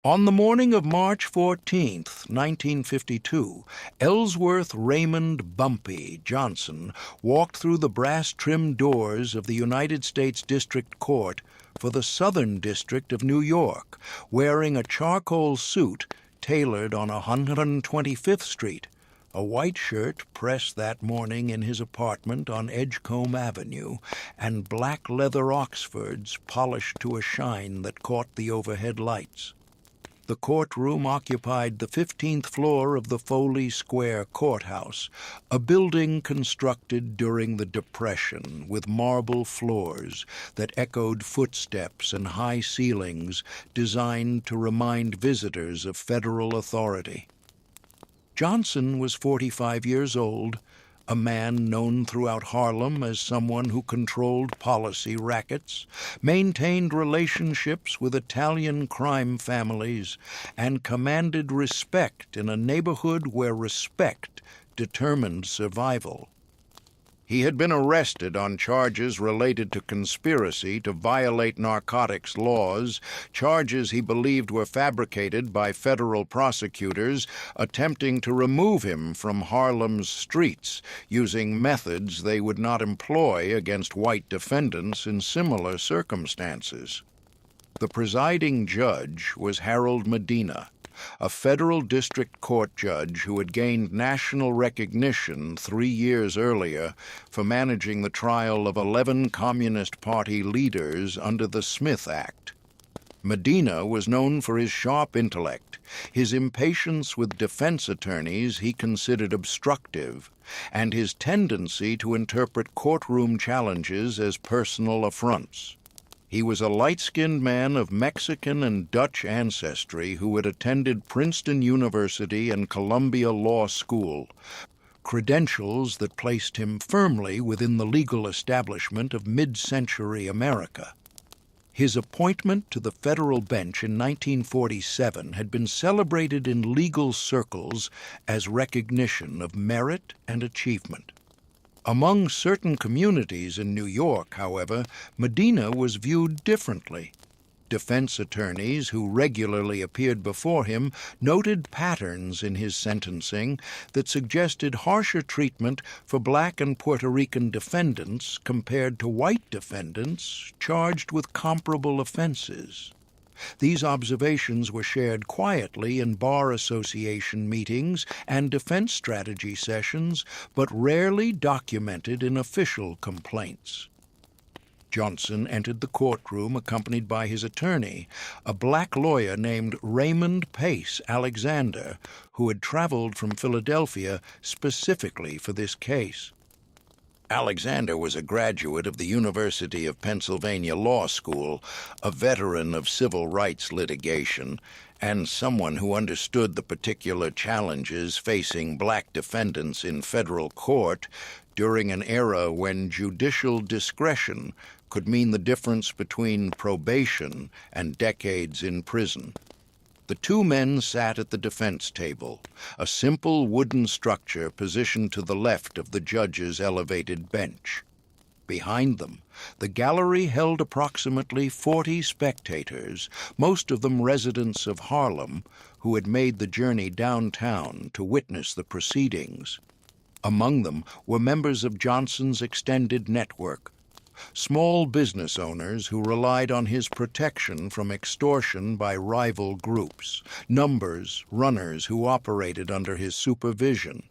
On the morning of March 14th, 1952, Ellsworth Raymond Bumpy Johnson walked through the brass-trimmed doors of the United States District Court for the Southern District of New York, wearing a charcoal suit tailored on 125th Street, a white shirt pressed that morning in his apartment on Edgecombe Avenue, and black leather Oxfords polished to a shine that caught the overhead lights. The courtroom occupied the 15th floor of the Foley Square Courthouse, a building constructed during the Depression with marble floors that echoed footsteps and high ceilings designed to remind visitors of federal authority. Johnson was 45 years old, a man known throughout Harlem as someone who controlled policy rackets, maintained relationships with Italian crime families, and commanded respect in a neighborhood where respect determined survival. He had been arrested on charges related to conspiracy to violate narcotics laws, charges he believed were fabricated by federal prosecutors attempting to remove him from Harlem's streets using methods they would not employ against white defendants in similar circumstances. The presiding judge was Harold Medina, a federal district court judge who had gained national recognition 3 years earlier for managing the trial of 11 Communist Party leaders under the Smith Act. Medina was known for his sharp intellect, his impatience with defense attorneys he considered obstructive, and his tendency to interpret courtroom challenges as personal affronts. He was a light-skinned man of Mexican and Dutch ancestry who had attended Princeton University and Columbia Law School, credentials that placed him firmly within the legal establishment of mid-century America. His appointment to the federal bench in 1947 had been celebrated in legal circles as recognition of merit and achievement. Among certain communities in New York, however, Medina was viewed differently. Defense attorneys who regularly appeared before him noted patterns in his sentencing that suggested harsher treatment for Black and Puerto Rican defendants compared to white defendants charged with comparable offenses. These observations were shared quietly in bar association meetings and defense strategy sessions, but rarely documented in official complaints. Johnson entered the courtroom accompanied by his attorney, a black lawyer named Raymond Pace Alexander, who had traveled from Philadelphia specifically for this case. Alexander was a graduate of the University of Pennsylvania Law School, a veteran of civil rights litigation, and someone who understood the particular challenges facing black defendants in federal court during an era when judicial discretion could mean the difference between probation and decades in prison. The two men sat at the defense table, a simple wooden structure positioned to the left of the judge's elevated bench. Behind them, the gallery held approximately 40 spectators, most of them residents of Harlem, who had made the journey downtown to witness the proceedings. Among them were members of Johnson's extended network, small business owners who relied on his protection from extortion by rival groups, runners who operated under his supervision,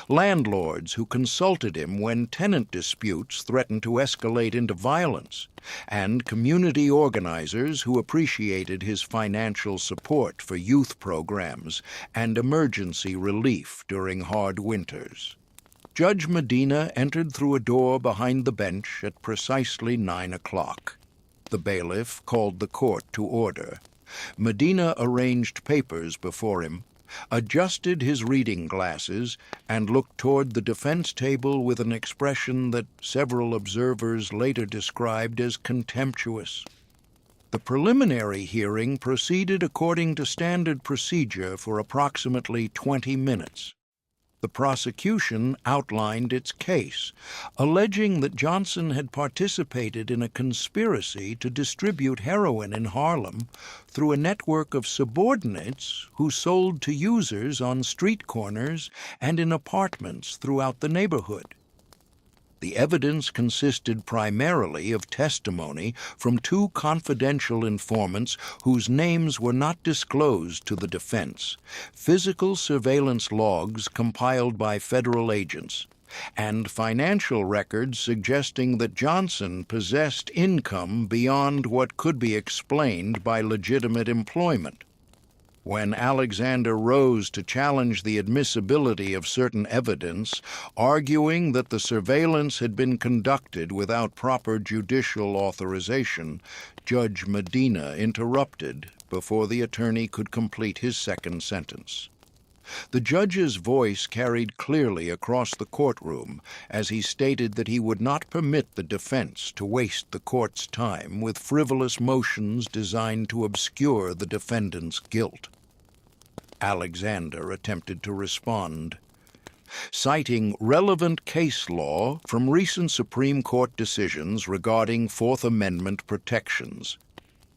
landlords who consulted him when tenant disputes threatened to escalate into violence, and community organizers who appreciated his financial support for youth programs and emergency relief during hard winters. Judge Medina entered through a door behind the bench at precisely 9 o'clock. The bailiff called the court to order. Medina arranged papers before him, adjusted his reading glasses, and looked toward the defense table with an expression that several observers later described as contemptuous. The preliminary hearing proceeded according to standard procedure for approximately 20 minutes. The prosecution outlined its case, alleging that Johnson had participated in a conspiracy to distribute heroin in Harlem through a network of subordinates who sold to users on street corners and in apartments throughout the neighborhood. The evidence consisted primarily of testimony from two confidential informants whose names were not disclosed to the defense, physical surveillance logs compiled by federal agents, and financial records suggesting that Johnson possessed income beyond what could be explained by legitimate employment. When Alexander rose to challenge the admissibility of certain evidence, arguing that the surveillance had been conducted without proper judicial authorization, Judge Medina interrupted before the attorney could complete his second sentence. The judge's voice carried clearly across the courtroom as he stated that he would not permit the defense to waste the court's time with frivolous motions designed to obscure the defendant's guilt. Alexander attempted to respond, citing relevant case law from recent Supreme Court decisions regarding Fourth Amendment protections.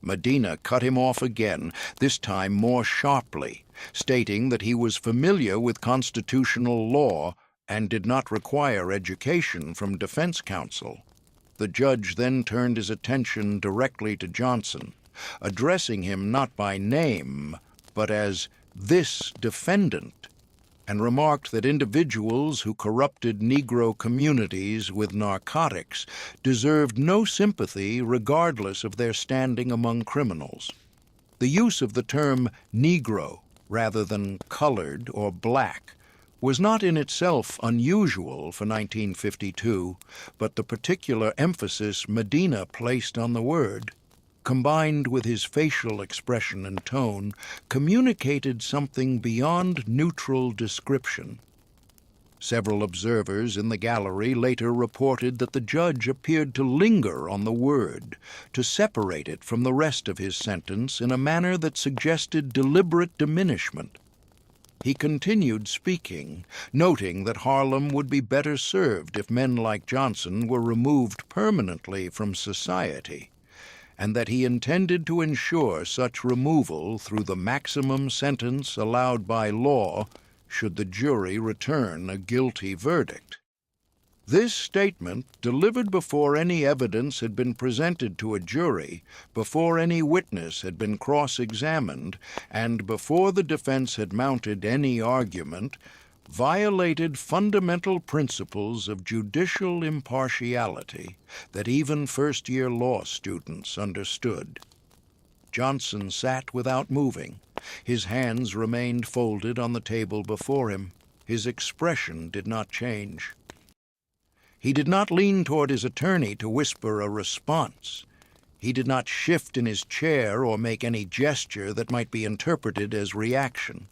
Medina cut him off again, this time more sharply, stating that he was familiar with constitutional law and did not require education from defense counsel. The judge then turned his attention directly to Johnson, addressing him not by name, but as "this defendant," and remarked that individuals who corrupted Negro communities with narcotics deserved no sympathy regardless of their standing among criminals. The use of the term Negro rather than colored or black was not in itself unusual for 1952, but the particular emphasis Medina placed on the word, combined with his facial expression and tone, communicated something beyond neutral description. Several observers in the gallery later reported that the judge appeared to linger on the word, to separate it from the rest of his sentence in a manner that suggested deliberate diminishment. He continued speaking, noting that Harlem would be better served if men like Johnson were removed permanently from society, and that he intended to ensure such removal through the maximum sentence allowed by law should the jury return a guilty verdict. This statement, delivered before any evidence had been presented to a jury, before any witness had been cross-examined, and before the defense had mounted any argument, violated fundamental principles of judicial impartiality that even first-year law students understood. Johnson sat without moving. His hands remained folded on the table before him. His expression did not change. He did not lean toward his attorney to whisper a response. He did not shift in his chair or make any gesture that might be interpreted as reaction.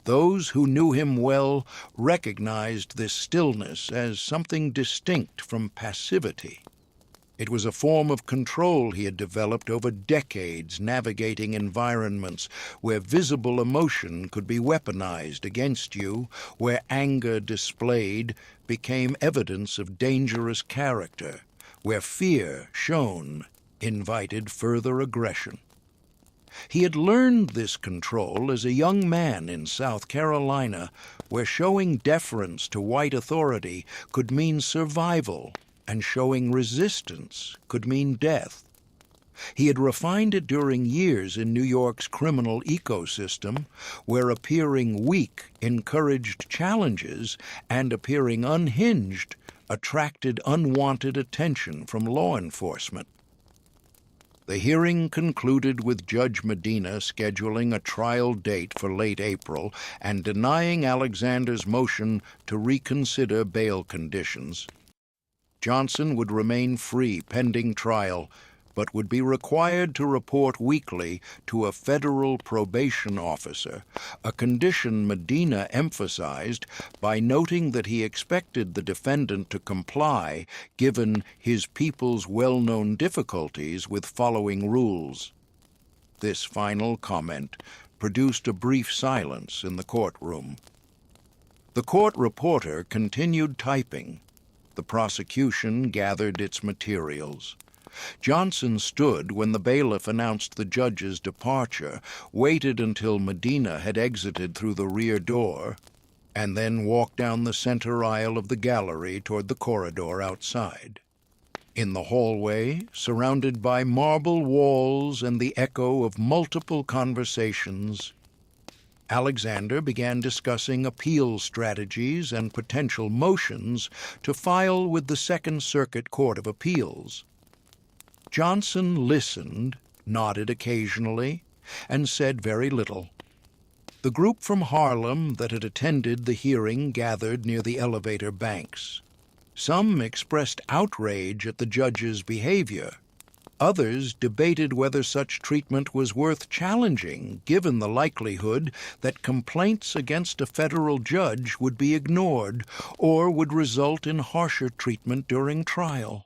Those who knew him well recognized this stillness as something distinct from passivity. It was a form of control he had developed over decades navigating environments where visible emotion could be weaponized against you, where anger displayed became evidence of dangerous character, where fear shown invited further aggression. He had learned this control as a young man in South Carolina, where showing deference to white authority could mean survival, and showing resistance could mean death. He had refined it during years in New York's criminal ecosystem, where appearing weak encouraged challenges and appearing unhinged attracted unwanted attention from law enforcement. The hearing concluded with Judge Medina scheduling a trial date for late April and denying Alexander's motion to reconsider bail conditions. Johnson would remain free pending trial, but would be required to report weekly to a federal probation officer, a condition Medina emphasized by noting that he expected the defendant to comply given his people's well-known difficulties with following rules. This final comment produced a brief silence in the courtroom. The court reporter continued typing. The prosecution gathered its materials. Johnson stood when the bailiff announced the judge's departure, waited until Medina had exited through the rear door, and then walked down the center aisle of the gallery toward the corridor outside. In the hallway, surrounded by marble walls and the echo of multiple conversations, Alexander began discussing appeal strategies and potential motions to file with the Second Circuit Court of Appeals. Johnson listened, nodded occasionally, and said very little. The group from Harlem that had attended the hearing gathered near the elevator banks. Some expressed outrage at the judge's behavior. Others debated whether such treatment was worth challenging, given the likelihood that complaints against a federal judge would be ignored or would result in harsher treatment during trial.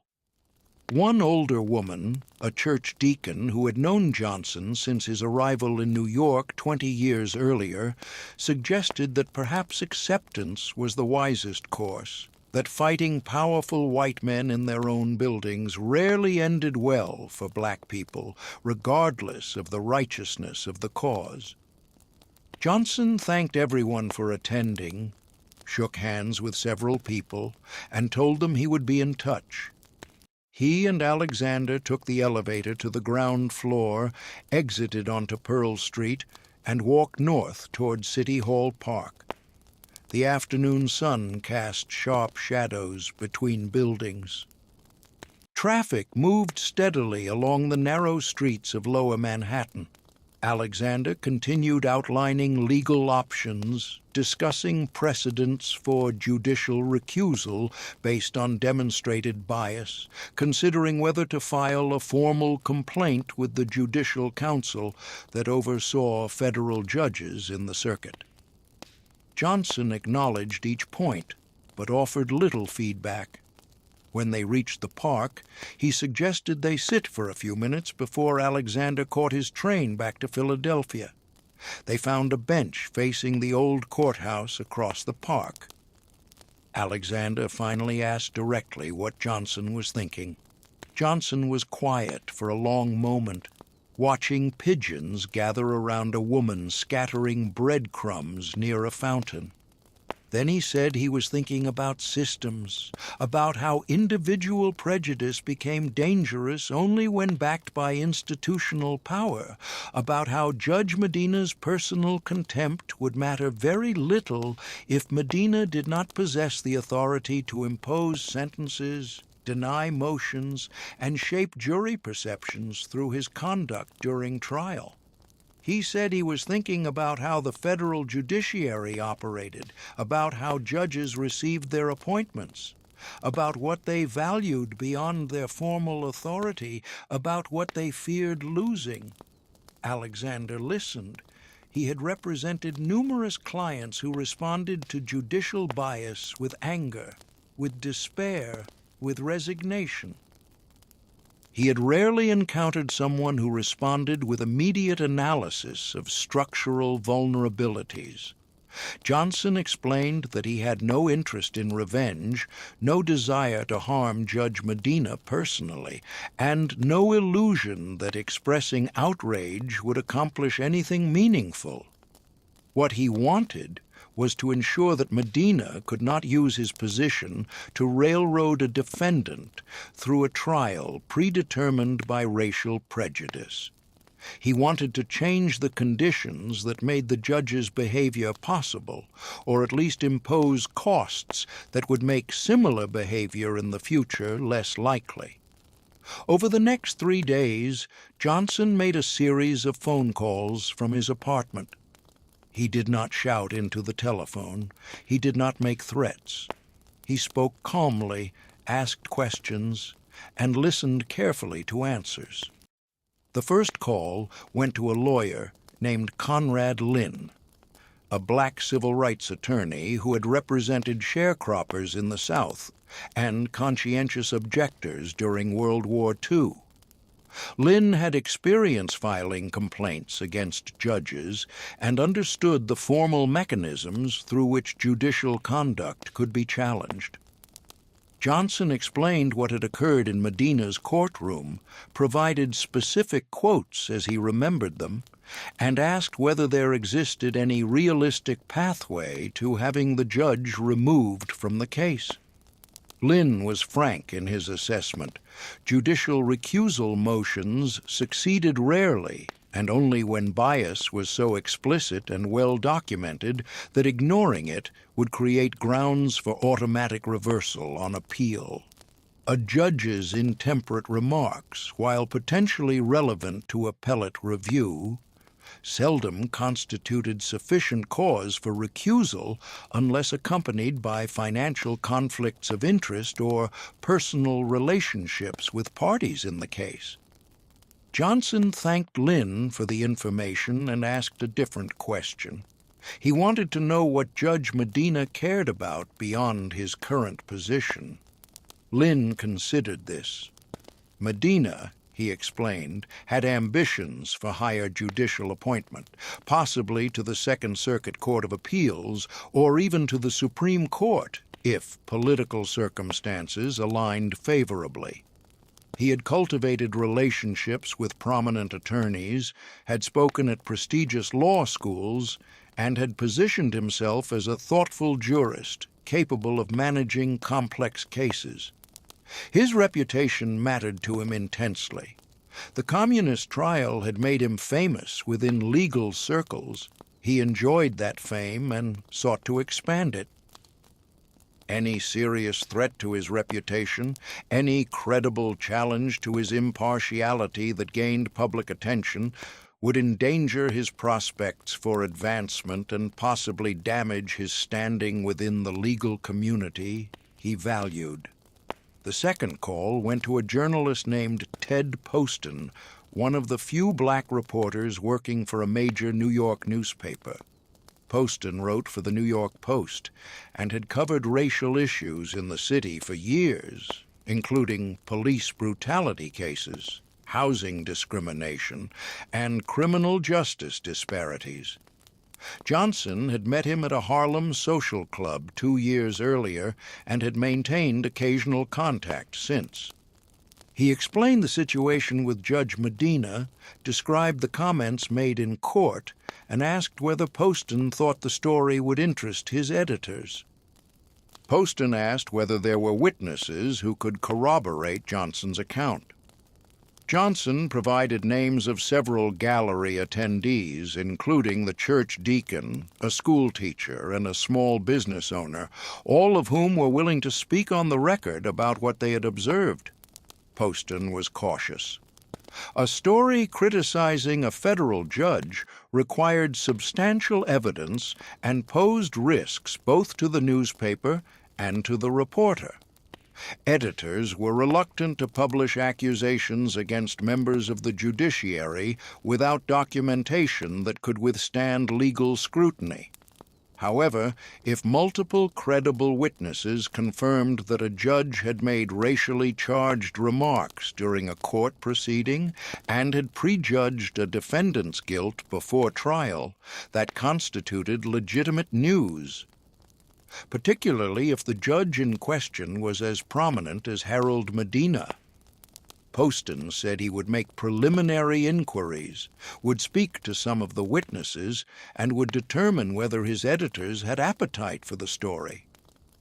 One older woman, a church deacon who had known Johnson since his arrival in New York 20 years earlier, suggested that perhaps acceptance was the wisest course, that fighting powerful white men in their own buildings rarely ended well for black people, regardless of the righteousness of the cause. Johnson thanked everyone for attending, shook hands with several people, and told them he would be in touch. He and Alexander took the elevator to the ground floor, exited onto Pearl Street, and walked north toward City Hall Park. The afternoon sun cast sharp shadows between buildings. Traffic moved steadily along the narrow streets of Lower Manhattan. Alexander continued outlining legal options, discussing precedents for judicial recusal based on demonstrated bias, considering whether to file a formal complaint with the Judicial Council that oversaw federal judges in the circuit. Johnson acknowledged each point, but offered little feedback. When they reached the park, he suggested they sit for a few minutes before Alexander caught his train back to Philadelphia. They found a bench facing the old courthouse across the park. Alexander finally asked directly what Johnson was thinking. Johnson was quiet for a long moment, watching pigeons gather around a woman scattering breadcrumbs near a fountain. Then he said he was thinking about systems, about how individual prejudice became dangerous only when backed by institutional power, about how Judge Medina's personal contempt would matter very little if Medina did not possess the authority to impose sentences, deny motions, and shape jury perceptions through his conduct during trial. He said he was thinking about how the federal judiciary operated, about how judges received their appointments, about what they valued beyond their formal authority, about what they feared losing. Alexander listened. He had represented numerous clients who responded to judicial bias with anger, with despair, with resignation. He had rarely encountered someone who responded with immediate analysis of structural vulnerabilities. Johnson explained that he had no interest in revenge, no desire to harm Judge Medina personally, and no illusion that expressing outrage would accomplish anything meaningful. What he wanted was to ensure that Medina could not use his position to railroad a defendant through a trial predetermined by racial prejudice. He wanted to change the conditions that made the judge's behavior possible, or at least impose costs that would make similar behavior in the future less likely. Over the next 3 days, Johnson made a series of phone calls from his apartment. He did not shout into the telephone. He did not make threats. He spoke calmly, asked questions, and listened carefully to answers. The first call went to a lawyer named Conrad Lynn, a black civil rights attorney who had represented sharecroppers in the South and conscientious objectors during World War II. Lynn had experience filing complaints against judges and understood the formal mechanisms through which judicial conduct could be challenged. Johnson explained what had occurred in Medina's courtroom, provided specific quotes as he remembered them, and asked whether there existed any realistic pathway to having the judge removed from the case. Lynn was frank in his assessment. Judicial recusal motions succeeded rarely, and only when bias was so explicit and well documented that ignoring it would create grounds for automatic reversal on appeal. A judge's intemperate remarks, while potentially relevant to appellate review, seldom constituted sufficient cause for recusal unless accompanied by financial conflicts of interest or personal relationships with parties in the case. Johnson thanked Lynn for the information and asked a different question. He wanted to know what Judge Medina cared about beyond his current position. Lynn considered this. Medina, he explained, had ambitions for higher judicial appointment, possibly to the Second Circuit Court of Appeals or even to the Supreme Court, if political circumstances aligned favorably. He had cultivated relationships with prominent attorneys, had spoken at prestigious law schools, and had positioned himself as a thoughtful jurist capable of managing complex cases. His reputation mattered to him intensely. The communist trial had made him famous within legal circles. He enjoyed that fame and sought to expand it. Any serious threat to his reputation, any credible challenge to his impartiality that gained public attention, would endanger his prospects for advancement and possibly damage his standing within the legal community he valued. The second call went to a journalist named Ted Poston, one of the few black reporters working for a major New York newspaper. Poston wrote for the New York Post and had covered racial issues in the city for years, including police brutality cases, housing discrimination, and criminal justice disparities. Johnson had met him at a Harlem social club 2 years earlier and had maintained occasional contact since. He explained the situation with Judge Medina, described the comments made in court, and asked whether Poston thought the story would interest his editors. Poston asked whether there were witnesses who could corroborate Johnson's account. Johnson provided names of several gallery attendees, including the church deacon, a school teacher, and a small business owner, all of whom were willing to speak on the record about what they had observed. Poston was cautious. A story criticizing a federal judge required substantial evidence and posed risks both to the newspaper and to the reporter. Editors were reluctant to publish accusations against members of the judiciary without documentation that could withstand legal scrutiny. However, if multiple credible witnesses confirmed that a judge had made racially charged remarks during a court proceeding and had prejudged a defendant's guilt before trial, that constituted legitimate news. Particularly if the judge in question was as prominent as Harold Medina. Poston said he would make preliminary inquiries, would speak to some of the witnesses, and would determine whether his editors had appetite for the story.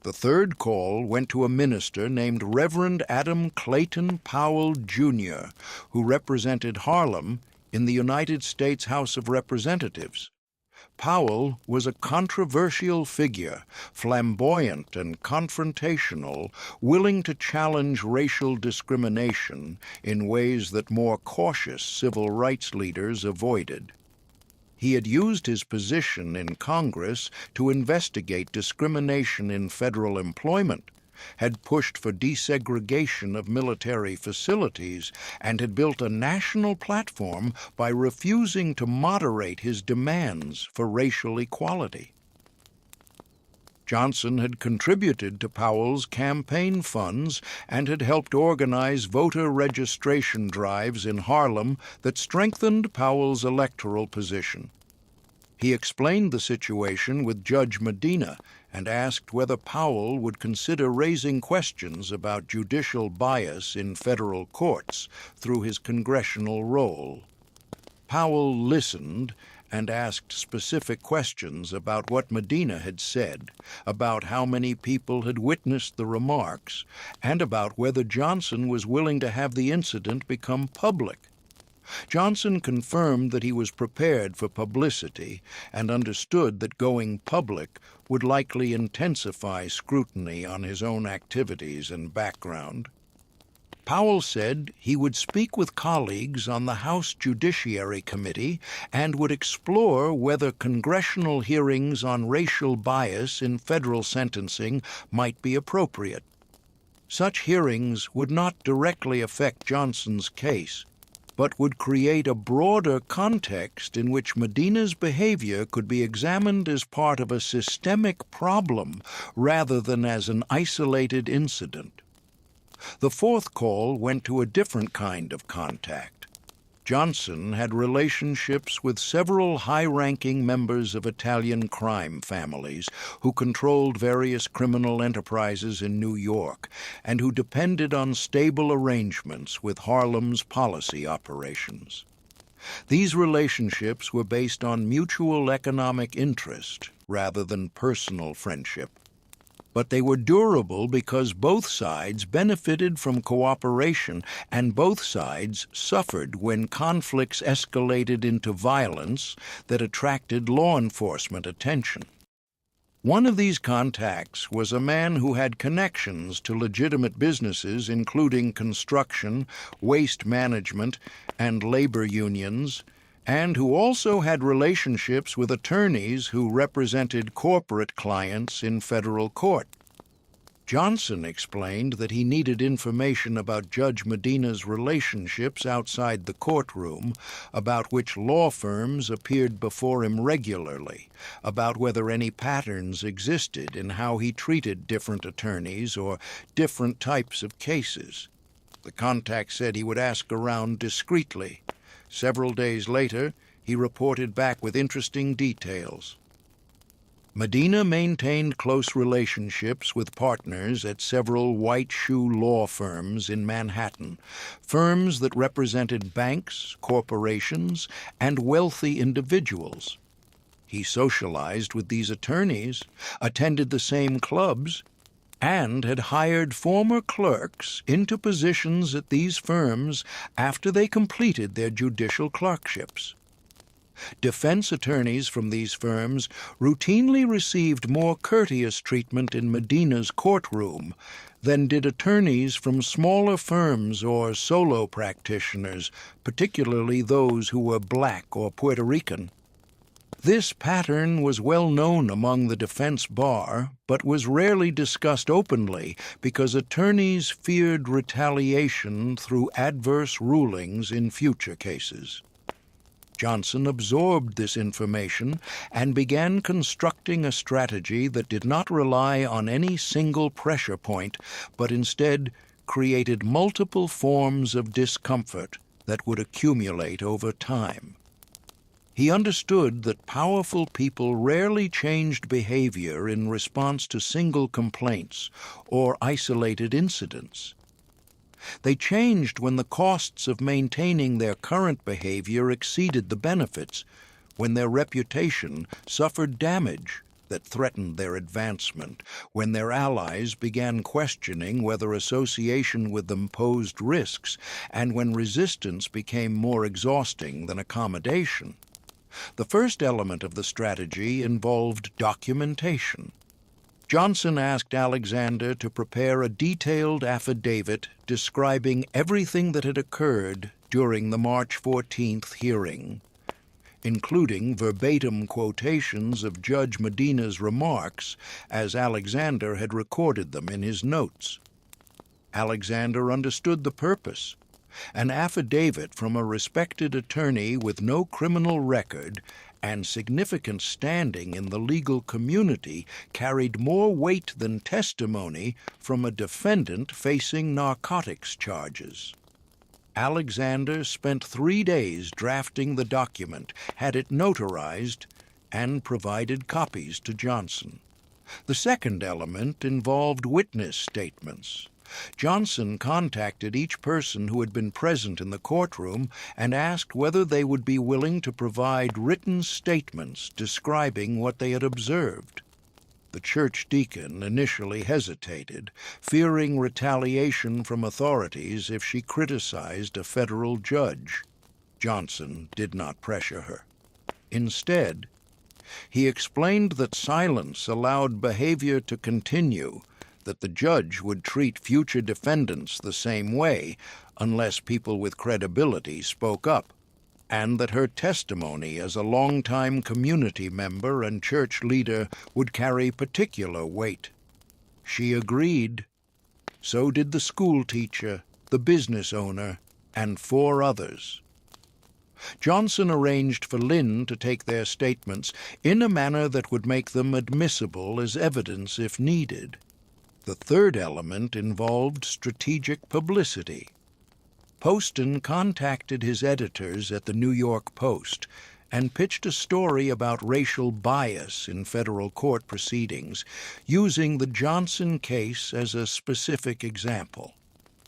The third call went to a minister named Reverend Adam Clayton Powell, Jr., who represented Harlem in the United States House of Representatives. Powell was a controversial figure, flamboyant and confrontational, willing to challenge racial discrimination in ways that more cautious civil rights leaders avoided. He had used his position in Congress to investigate discrimination in federal employment, had pushed for desegregation of military facilities, and had built a national platform by refusing to moderate his demands for racial equality. Johnson had contributed to Powell's campaign funds and had helped organize voter registration drives in Harlem that strengthened Powell's electoral position. He explained the situation with Judge Medina and asked whether Powell would consider raising questions about judicial bias in federal courts through his congressional role. Powell listened and asked specific questions about what Medina had said, about how many people had witnessed the remarks, and about whether Johnson was willing to have the incident become public. Johnson confirmed that he was prepared for publicity and understood that going public would likely intensify scrutiny on his own activities and background. Powell said he would speak with colleagues on the House Judiciary Committee and would explore whether congressional hearings on racial bias in federal sentencing might be appropriate. Such hearings would not directly affect Johnson's case, but would create a broader context in which Medina's behavior could be examined as part of a systemic problem rather than as an isolated incident. The fourth call went to a different kind of contact. Johnson had relationships with several high-ranking members of Italian crime families who controlled various criminal enterprises in New York and who depended on stable arrangements with Harlem's policy operations. These relationships were based on mutual economic interest rather than personal friendship. But they were durable because both sides benefited from cooperation and both sides suffered when conflicts escalated into violence that attracted law enforcement attention. One of these contacts was a man who had connections to legitimate businesses including construction, waste management, and labor unions, and who also had relationships with attorneys who represented corporate clients in federal court. Johnson explained that he needed information about Judge Medina's relationships outside the courtroom, about which law firms appeared before him regularly, about whether any patterns existed in how he treated different attorneys or different types of cases. The contact said he would ask around discreetly. Several days later, he reported back with interesting details. Medina maintained close relationships with partners at several white shoe law firms in Manhattan, firms that represented banks, corporations, and wealthy individuals. He socialized with these attorneys, attended the same clubs, and had hired former clerks into positions at these firms after they completed their judicial clerkships. Defense attorneys from these firms routinely received more courteous treatment in Medina's courtroom than did attorneys from smaller firms or solo practitioners, particularly those who were black or Puerto Rican. This pattern was well known among the defense bar, but was rarely discussed openly because attorneys feared retaliation through adverse rulings in future cases. Johnson absorbed this information and began constructing a strategy that did not rely on any single pressure point, but instead created multiple forms of discomfort that would accumulate over time. He understood that powerful people rarely changed behavior in response to single complaints or isolated incidents. They changed when the costs of maintaining their current behavior exceeded the benefits, when their reputation suffered damage that threatened their advancement, when their allies began questioning whether association with them posed risks, and when resistance became more exhausting than accommodation. The first element of the strategy involved documentation. Johnson asked Alexander to prepare a detailed affidavit describing everything that had occurred during the March 14th hearing, including verbatim quotations of Judge Medina's remarks as Alexander had recorded them in his notes. Alexander understood the purpose. An affidavit from a respected attorney with no criminal record and significant standing in the legal community carried more weight than testimony from a defendant facing narcotics charges. Alexander spent 3 days drafting the document, had it notarized, and provided copies to Johnson. The second element involved witness statements. Johnson contacted each person who had been present in the courtroom and asked whether they would be willing to provide written statements describing what they had observed. The church deacon initially hesitated, fearing retaliation from authorities if she criticized a federal judge. Johnson did not pressure her. Instead, he explained that silence allowed behavior to continue, that the judge would treat future defendants the same way unless people with credibility spoke up, and that her testimony as a longtime community member and church leader would carry particular weight. She agreed. So did the school teacher, the business owner, and 4 others. Johnson arranged for Lynn to take their statements in a manner that would make them admissible as evidence if needed. The third element involved strategic publicity. Poston contacted his editors at the New York Post and pitched a story about racial bias in federal court proceedings, using the Johnson case as a specific example.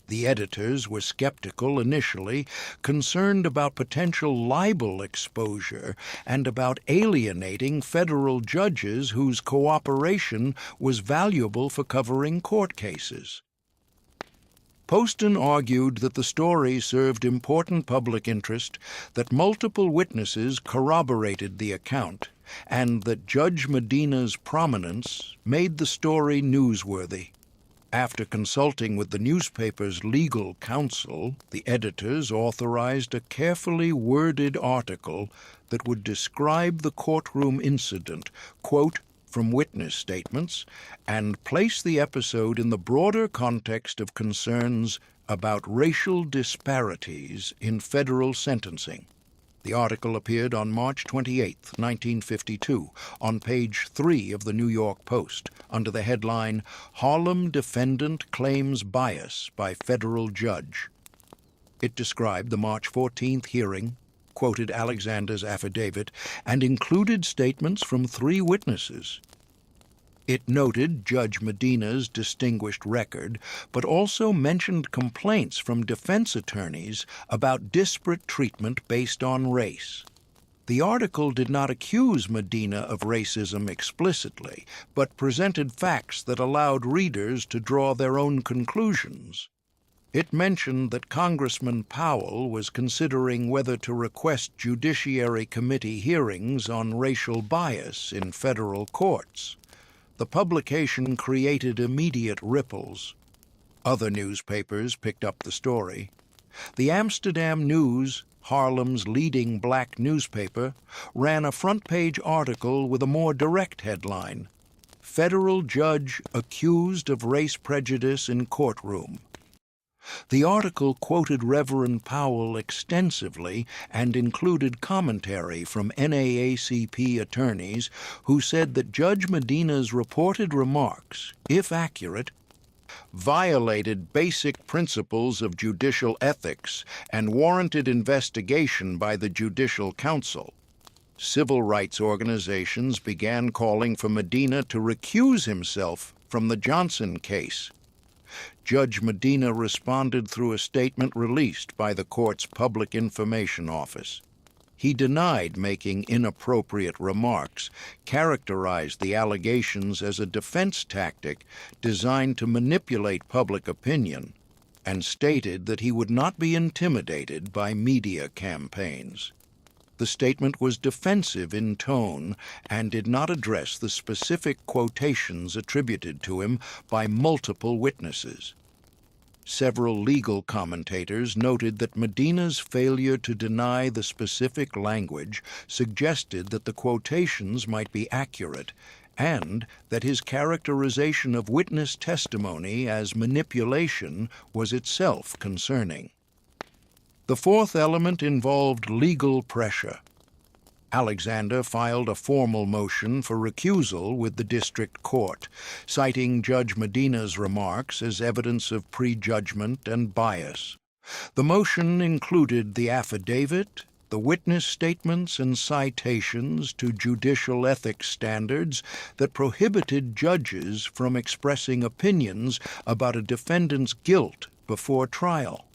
The editors were skeptical initially, concerned about potential libel exposure and about alienating federal judges whose cooperation was valuable for covering court cases. Poston argued that the story served important public interest, that multiple witnesses corroborated the account, and that Judge Medina's prominence made the story newsworthy. After consulting with the newspaper's legal counsel, the editors authorized a carefully worded article that would describe the courtroom incident, quote from witness statements, and place the episode in the broader context of concerns about racial disparities in federal sentencing. The article appeared on March 28, 1952, on page 3 of the New York Post, under the headline, "Harlem Defendant Claims Bias by Federal Judge." It described the March 14th hearing, quoted Alexander's affidavit, and included statements from 3 witnesses. It noted Judge Medina's distinguished record, but also mentioned complaints from defense attorneys about disparate treatment based on race. The article did not accuse Medina of racism explicitly, but presented facts that allowed readers to draw their own conclusions. It mentioned that Congressman Powell was considering whether to request Judiciary Committee hearings on racial bias in federal courts. The publication created immediate ripples. Other newspapers picked up the story. The Amsterdam News, Harlem's leading black newspaper, ran a front-page article with a more direct headline, "Federal Judge Accused of Race Prejudice in Courtroom." The article quoted Reverend Powell extensively and included commentary from NAACP attorneys who said that Judge Medina's reported remarks, if accurate, violated basic principles of judicial ethics and warranted investigation by the Judicial Council. Civil rights organizations began calling for Medina to recuse himself from the Johnson case. Judge Medina responded through a statement released by the court's Public Information Office. He denied making inappropriate remarks, characterized the allegations as a defense tactic designed to manipulate public opinion, and stated that he would not be intimidated by media campaigns. The statement was defensive in tone and did not address the specific quotations attributed to him by multiple witnesses. Several legal commentators noted that Medina's failure to deny the specific language suggested that the quotations might be accurate, and that his characterization of witness testimony as manipulation was itself concerning. The fourth element involved legal pressure. Alexander filed a formal motion for recusal with the district court, citing Judge Medina's remarks as evidence of prejudgment and bias. The motion included the affidavit, the witness statements, and citations to judicial ethics standards that prohibited judges from expressing opinions about a defendant's guilt before trial.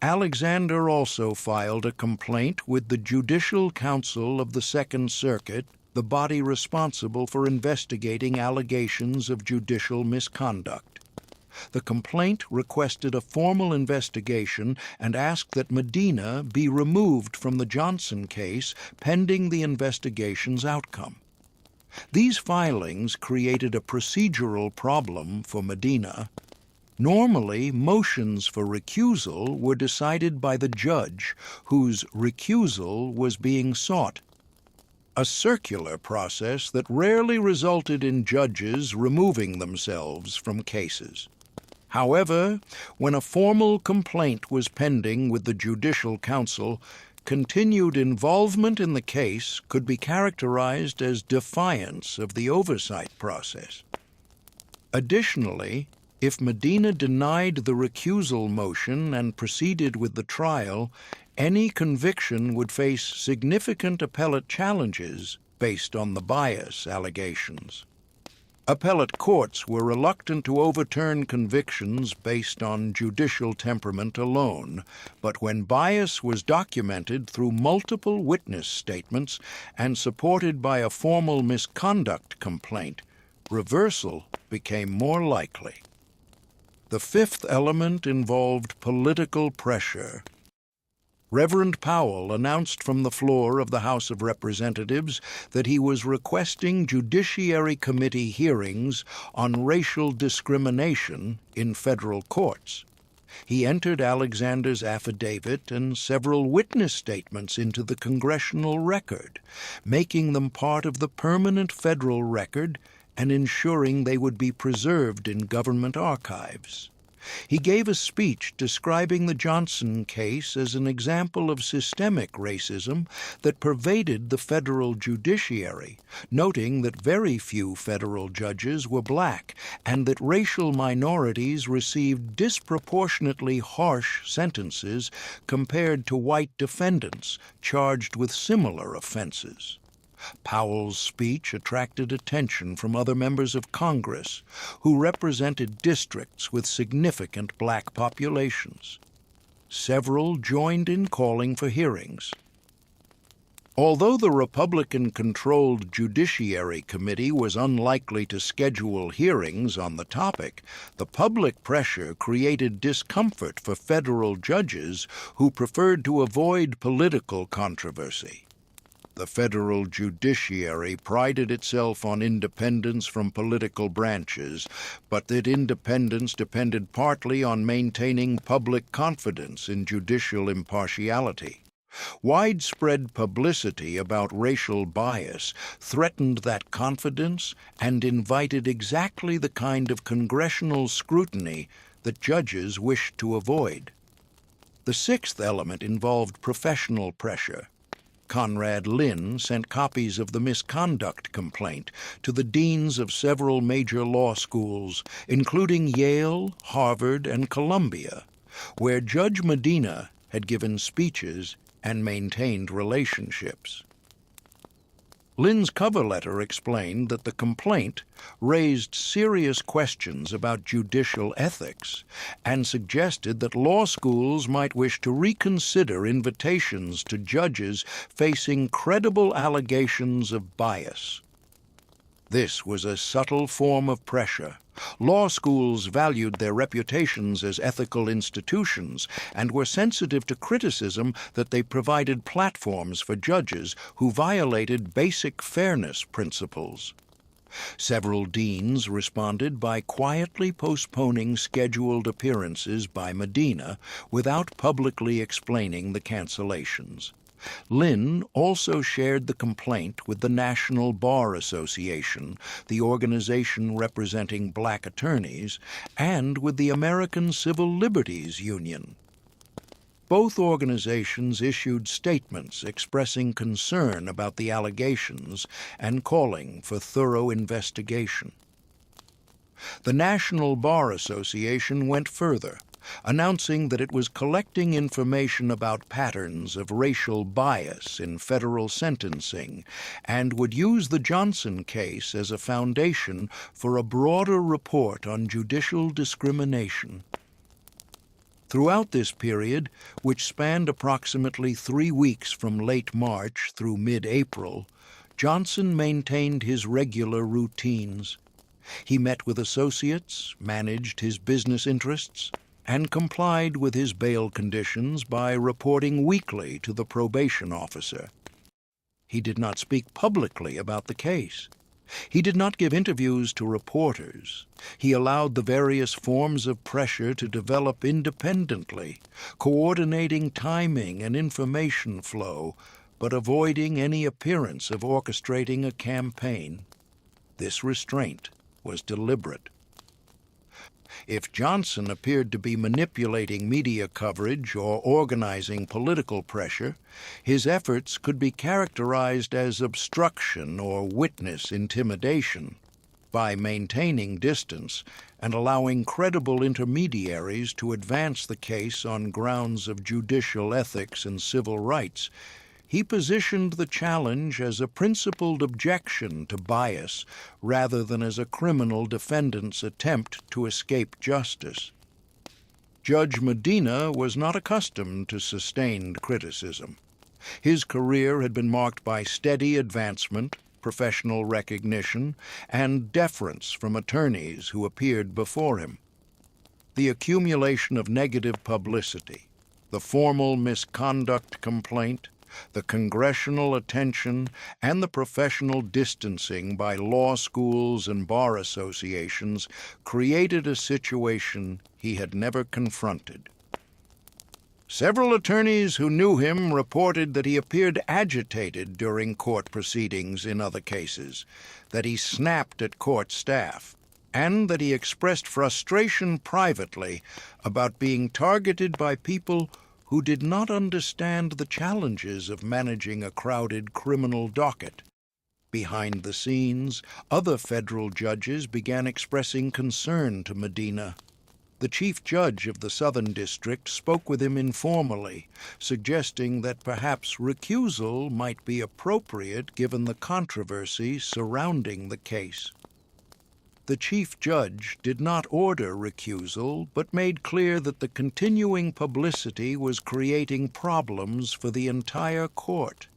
Alexander also filed a complaint with the Judicial Council of the Second Circuit, the body responsible for investigating allegations of judicial misconduct. The complaint requested a formal investigation and asked that Medina be removed from the Johnson case pending the investigation's outcome. These filings created a procedural problem for Medina. Normally, motions for recusal were decided by the judge whose recusal was being sought, a circular process that rarely resulted in judges removing themselves from cases. However, when a formal complaint was pending with the Judicial Council, continued involvement in the case could be characterized as defiance of the oversight process. Additionally, if Medina denied the recusal motion and proceeded with the trial, any conviction would face significant appellate challenges based on the bias allegations. Appellate courts were reluctant to overturn convictions based on judicial temperament alone, but when bias was documented through multiple witness statements and supported by a formal misconduct complaint, reversal became more likely. The fifth element involved political pressure. Reverend Powell announced from the floor of the House of Representatives that he was requesting Judiciary Committee hearings on racial discrimination in federal courts. He entered Alexander's affidavit and several witness statements into the congressional record, making them part of the permanent federal record and ensuring they would be preserved in government archives. He gave a speech describing the Johnson case as an example of systemic racism that pervaded the federal judiciary, noting that very few federal judges were black and that racial minorities received disproportionately harsh sentences compared to white defendants charged with similar offenses. Powell's speech attracted attention from other members of Congress who represented districts with significant black populations. Several joined in calling for hearings. Although the Republican-controlled Judiciary Committee was unlikely to schedule hearings on the topic, the public pressure created discomfort for federal judges who preferred to avoid political controversy. The federal judiciary prided itself on independence from political branches, but that independence depended partly on maintaining public confidence in judicial impartiality. Widespread publicity about racial bias threatened that confidence and invited exactly the kind of congressional scrutiny that judges wished to avoid. The sixth element involved professional pressure. Conrad Lynn sent copies of the misconduct complaint to the deans of several major law schools, including Yale, Harvard, and Columbia, where Judge Medina had given speeches and maintained relationships. Lynn's cover letter explained that the complaint raised serious questions about judicial ethics and suggested that law schools might wish to reconsider invitations to judges facing credible allegations of bias. This was a subtle form of pressure. Law schools valued their reputations as ethical institutions and were sensitive to criticism that they provided platforms for judges who violated basic fairness principles. Several deans responded by quietly postponing scheduled appearances by Medina without publicly explaining the cancellations. Lynn also shared the complaint with the National Bar Association, the organization representing black attorneys, and with the American Civil Liberties Union. both organizations issued statements expressing concern about the allegations and calling for thorough investigation. The National Bar Association went further, announcing that it was collecting information about patterns of racial bias in federal sentencing and would use the Johnson case as a foundation for a broader report on judicial discrimination. Throughout this period, which spanned approximately 3 weeks from late March through mid-April, Johnson maintained his regular routines. He met with associates, managed his business interests, and complied with his bail conditions by reporting weekly to the probation officer. He did not speak publicly about the case. He did not give interviews to reporters. He allowed the various forms of pressure to develop independently, coordinating timing and information flow, but avoiding any appearance of orchestrating a campaign. This restraint was deliberate. If Johnson appeared to be manipulating media coverage or organizing political pressure, his efforts could be characterized as obstruction or witness intimidation. By maintaining distance and allowing credible intermediaries to advance the case on grounds of judicial ethics and civil rights, he positioned the challenge as a principled objection to bias rather than as a criminal defendant's attempt to escape justice. Judge Medina was not accustomed to sustained criticism. His career had been marked by steady advancement, professional recognition, and deference from attorneys who appeared before him. The accumulation of negative publicity, the formal misconduct complaint, the congressional attention, and the professional distancing by law schools and bar associations created a situation he had never confronted. Several attorneys who knew him reported that he appeared agitated during court proceedings in other cases, that he snapped at court staff, and that he expressed frustration privately about being targeted by people who did not understand the challenges of managing a crowded criminal docket. Behind the scenes, other federal judges began expressing concern to Medina. The chief judge of the Southern District spoke with him informally, suggesting that perhaps recusal might be appropriate given the controversy surrounding the case. The chief judge did not order recusal, but made clear that the continuing publicity was creating problems for the entire court,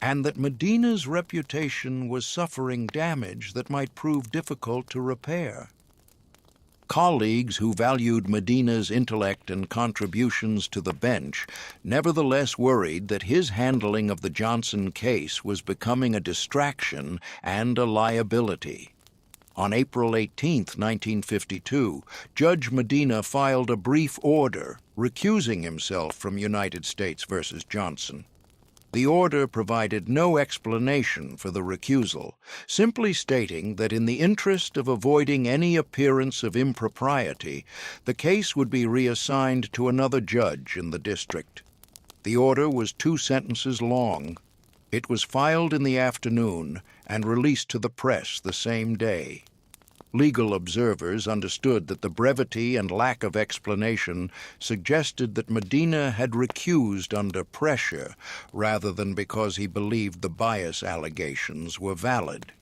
and that Medina's reputation was suffering damage that might prove difficult to repair. Colleagues who valued Medina's intellect and contributions to the bench nevertheless worried that his handling of the Johnson case was becoming a distraction and a liability. On April 18, 1952, Judge Medina filed a brief order recusing himself from United States v. Johnson. The order provided no explanation for the recusal, simply stating that in the interest of avoiding any appearance of impropriety, the case would be reassigned to another judge in the district. The order was 2 sentences long. It was filed in the afternoon and released to the press the same day. Legal observers understood that the brevity and lack of explanation suggested that Medina had recused under pressure rather than because he believed the bias allegations were valid.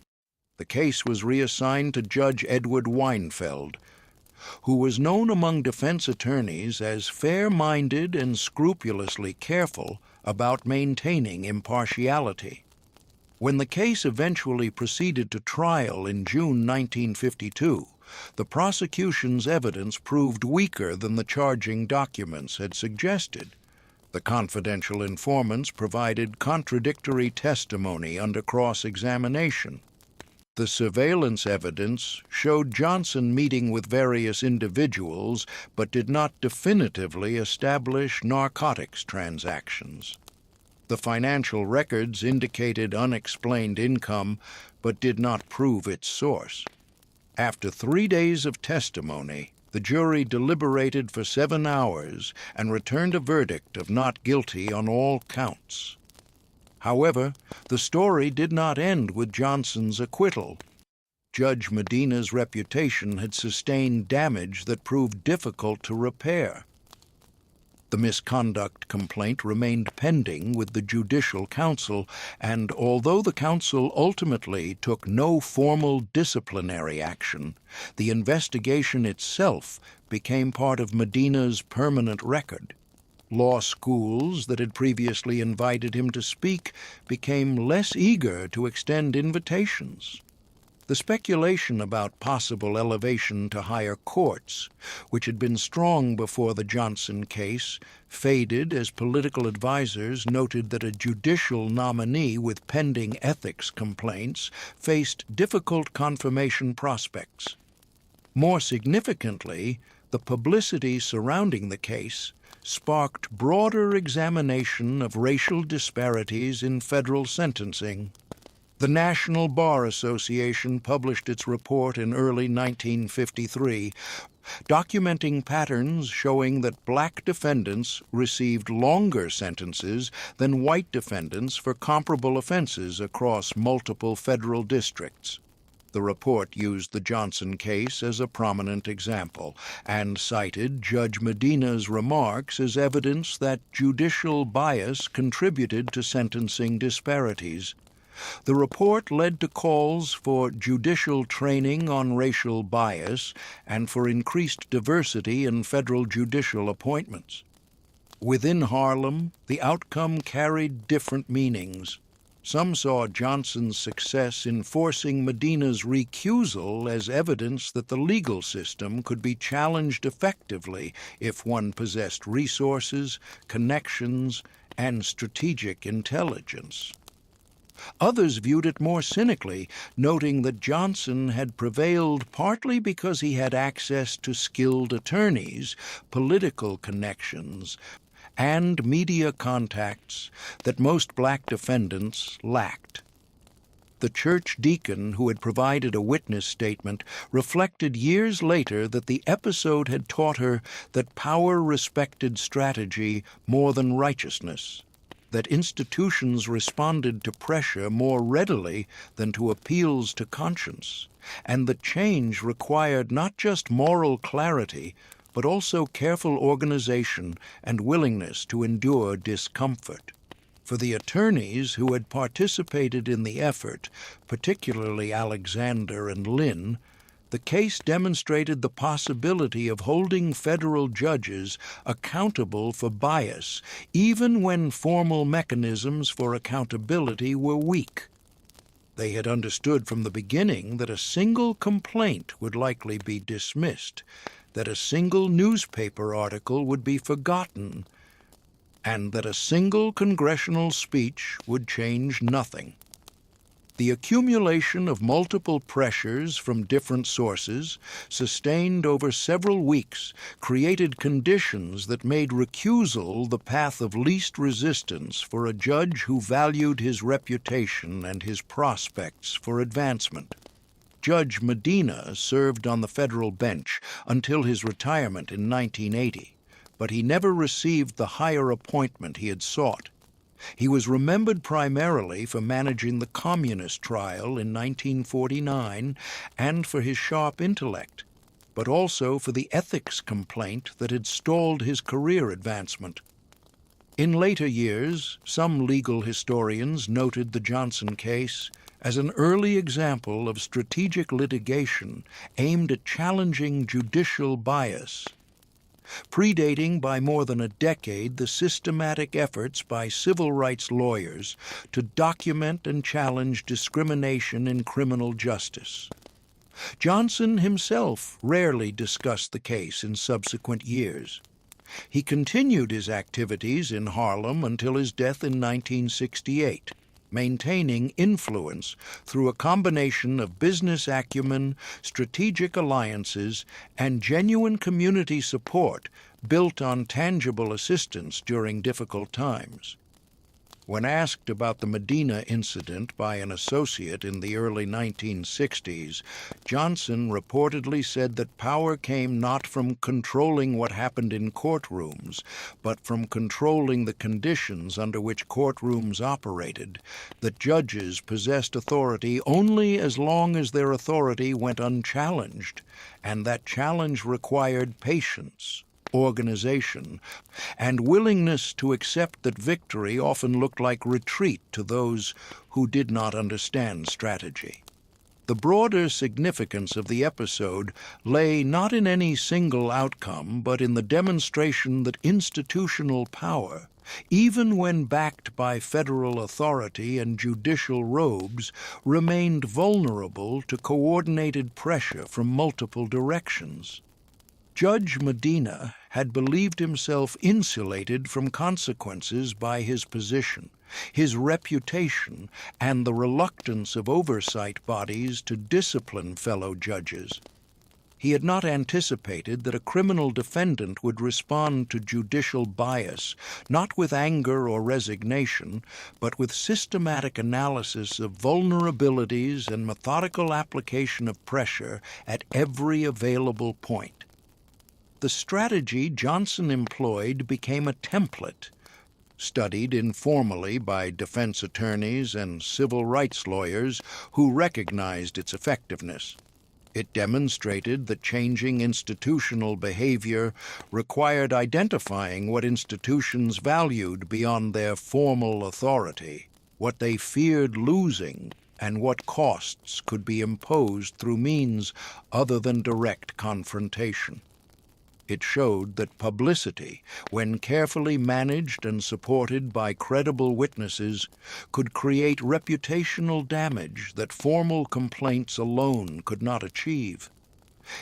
The case was reassigned to Judge Edward Weinfeld, who was known among defense attorneys as fair-minded and scrupulously careful about maintaining impartiality. When the case eventually proceeded to trial in June 1952, the prosecution's evidence proved weaker than the charging documents had suggested. The confidential informants provided contradictory testimony under cross-examination. The surveillance evidence showed Johnson meeting with various individuals but did not definitively establish narcotics transactions. The financial records indicated unexplained income, but did not prove its source. After 3 days of testimony, The jury deliberated for 7 hours and returned a verdict of not guilty on all counts. However, the story did not end with Johnson's acquittal. Judge Medina's reputation had sustained damage that proved difficult to repair. The misconduct complaint remained pending with the Judicial Council, and although the council ultimately took no formal disciplinary action, the investigation itself became part of Medina's permanent record. Law schools that had previously invited him to speak became less eager to extend invitations. The speculation about possible elevation to higher courts, which had been strong before the Johnson case, faded as political advisers noted that a judicial nominee with pending ethics complaints faced difficult confirmation prospects. More significantly, the publicity surrounding the case sparked broader examination of racial disparities in federal sentencing. The National Bar Association published its report in early 1953, documenting patterns showing that black defendants received longer sentences than white defendants for comparable offenses across multiple federal districts. The report used the Johnson case as a prominent example and cited Judge Medina's remarks as evidence that judicial bias contributed to sentencing disparities. The report led to calls for judicial training on racial bias and for increased diversity in federal judicial appointments. Within Harlem, the outcome carried different meanings. Some saw Johnson's success in forcing Medina's recusal as evidence that the legal system could be challenged effectively if one possessed resources, connections, and strategic intelligence. Others viewed it more cynically, noting that Johnson had prevailed partly because he had access to skilled attorneys, political connections, and media contacts that most black defendants lacked. The church deacon who had provided a witness statement reflected years later that the episode had taught her that power respected strategy more than righteousness, that institutions responded to pressure more readily than to appeals to conscience, and that change required not just moral clarity, but also careful organization and willingness to endure discomfort. For the attorneys who had participated in the effort, particularly Alexander and Lynn, the case demonstrated the possibility of holding federal judges accountable for bias, even when formal mechanisms for accountability were weak. They had understood from the beginning that a single complaint would likely be dismissed, that a single newspaper article would be forgotten, and that a single congressional speech would change nothing. The accumulation of multiple pressures from different sources, sustained over several weeks, created conditions that made recusal the path of least resistance for a judge who valued his reputation and his prospects for advancement. Judge Medina served on the federal bench until his retirement in 1980, but he never received the higher appointment he had sought. He was remembered primarily for managing the communist trial in 1949 and for his sharp intellect, but also for the ethics complaint that had stalled his career advancement. In later years, some legal historians noted the Johnson case as an early example of strategic litigation aimed at challenging judicial bias, predating by more than a decade the systematic efforts by civil rights lawyers to document and challenge discrimination in criminal justice. Johnson himself rarely discussed the case in subsequent years. He continued his activities in Harlem until his death in 1968, maintaining influence through a combination of business acumen, strategic alliances, and genuine community support built on tangible assistance during difficult times. When asked about the Medina incident by an associate in the early 1960s, Johnson reportedly said that power came not from controlling what happened in courtrooms, but from controlling the conditions under which courtrooms operated, that judges possessed authority only as long as their authority went unchallenged, and that challenge required patience, organization, and willingness to accept that victory often looked like retreat to those who did not understand strategy. The broader significance of the episode lay not in any single outcome, but in the demonstration that institutional power, even when backed by federal authority and judicial robes, remained vulnerable to coordinated pressure from multiple directions. Judge Medina had believed himself insulated from consequences by his position, his reputation, and the reluctance of oversight bodies to discipline fellow judges. He had not anticipated that a criminal defendant would respond to judicial bias, not with anger or resignation, but with systematic analysis of vulnerabilities and methodical application of pressure at every available point. The strategy Johnson employed became a template, studied informally by defense attorneys and civil rights lawyers who recognized its effectiveness. It demonstrated that changing institutional behavior required identifying what institutions valued beyond their formal authority, what they feared losing, and what costs could be imposed through means other than direct confrontation. It showed that publicity, when carefully managed and supported by credible witnesses, could create reputational damage that formal complaints alone could not achieve.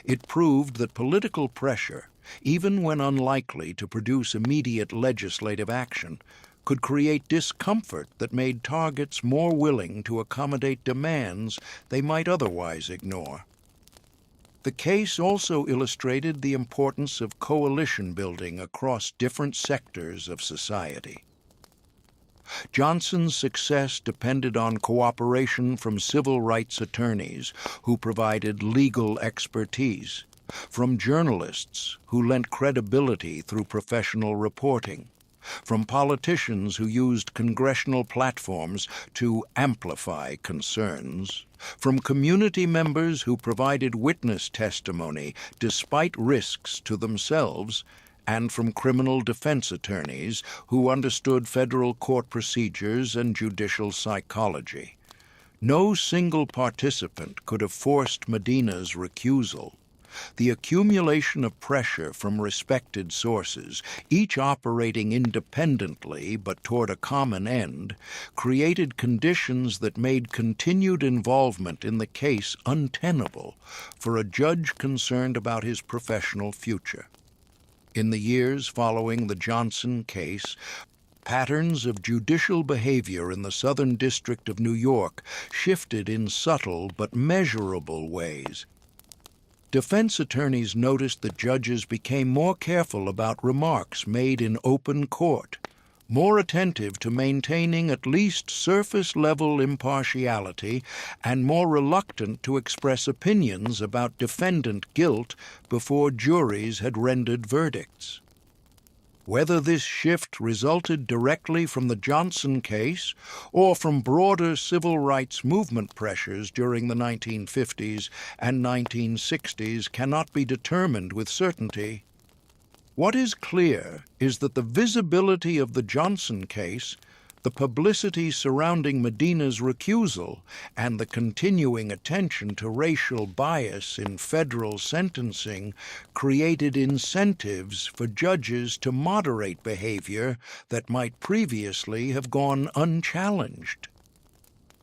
It proved that political pressure, even when unlikely to produce immediate legislative action, could create discomfort that made targets more willing to accommodate demands they might otherwise ignore. The case also illustrated the importance of coalition building across different sectors of society. Johnson's success depended on cooperation from civil rights attorneys who provided legal expertise, from journalists who lent credibility through professional reporting, from politicians who used congressional platforms to amplify concerns, from community members who provided witness testimony despite risks to themselves, and from criminal defense attorneys who understood federal court procedures and judicial psychology. No single participant could have forced Medina's recusal. The accumulation of pressure from respected sources, each operating independently but toward a common end, created conditions that made continued involvement in the case untenable for a judge concerned about his professional future. In the years following the Johnson case, patterns of judicial behavior in the Southern District of New York shifted in subtle but measurable ways. Defense attorneys noticed that judges became more careful about remarks made in open court, more attentive to maintaining at least surface-level impartiality, and more reluctant to express opinions about defendant guilt before juries had rendered verdicts. Whether this shift resulted directly from the Johnson case or from broader civil rights movement pressures during the 1950s and 1960s cannot be determined with certainty. What is clear is that the visibility of the Johnson case, the publicity surrounding Medina's recusal, and the continuing attention to racial bias in federal sentencing created incentives for judges to moderate behavior that might previously have gone unchallenged.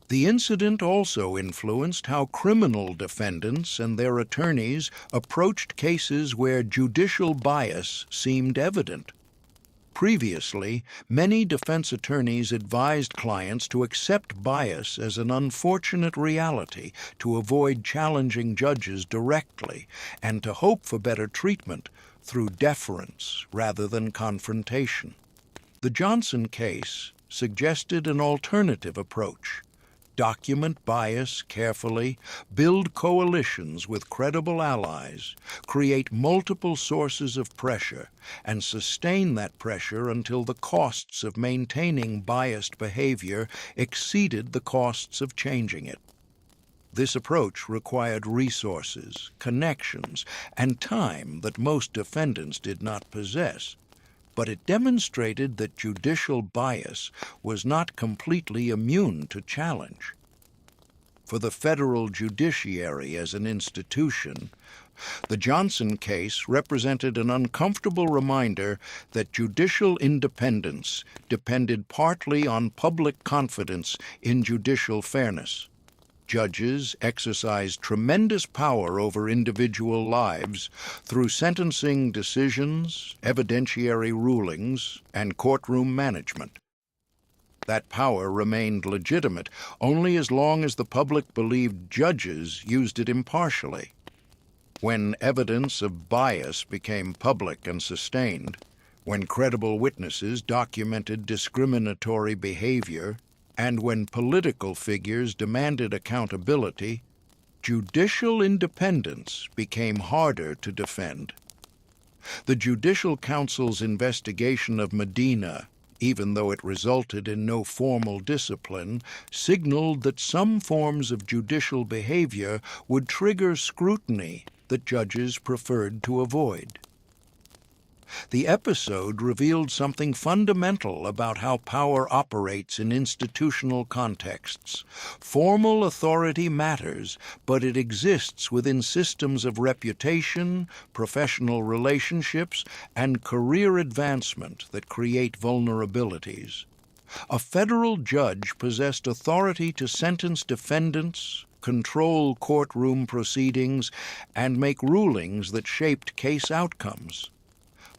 The incident also influenced how criminal defendants and their attorneys approached cases where judicial bias seemed evident. Previously, many defense attorneys advised clients to accept bias as an unfortunate reality, to avoid challenging judges directly, and to hope for better treatment through deference rather than confrontation. The Johnson case suggested an alternative approach. Document bias carefully, build coalitions with credible allies, create multiple sources of pressure, and sustain that pressure until the costs of maintaining biased behavior exceeded the costs of changing it. This approach required resources, connections, and time that most defendants did not possess, but it demonstrated that judicial bias was not completely immune to challenge. For the federal judiciary as an institution, the Johnson case represented an uncomfortable reminder that judicial independence depended partly on public confidence in judicial fairness. Judges exercised tremendous power over individual lives through sentencing decisions, evidentiary rulings, and courtroom management. That power remained legitimate only as long as the public believed judges used it impartially. When evidence of bias became public and sustained, when credible witnesses documented discriminatory behavior, and when political figures demanded accountability, judicial independence became harder to defend. The Judicial Council's investigation of Medina, even though it resulted in no formal discipline, signaled that some forms of judicial behavior would trigger scrutiny that judges preferred to avoid. The episode revealed something fundamental about how power operates in institutional contexts. Formal authority matters, but it exists within systems of reputation, professional relationships, and career advancement that create vulnerabilities. A federal judge possessed authority to sentence defendants, control courtroom proceedings, and make rulings that shaped case outcomes.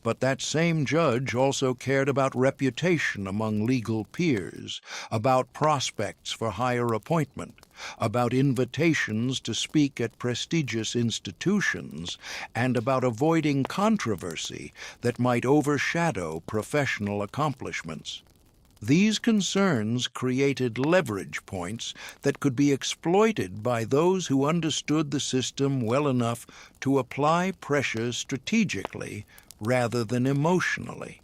But that same judge also cared about reputation among legal peers, about prospects for higher appointment, about invitations to speak at prestigious institutions, and about avoiding controversy that might overshadow professional accomplishments. These concerns created leverage points that could be exploited by those who understood the system well enough to apply pressure strategically rather than emotionally.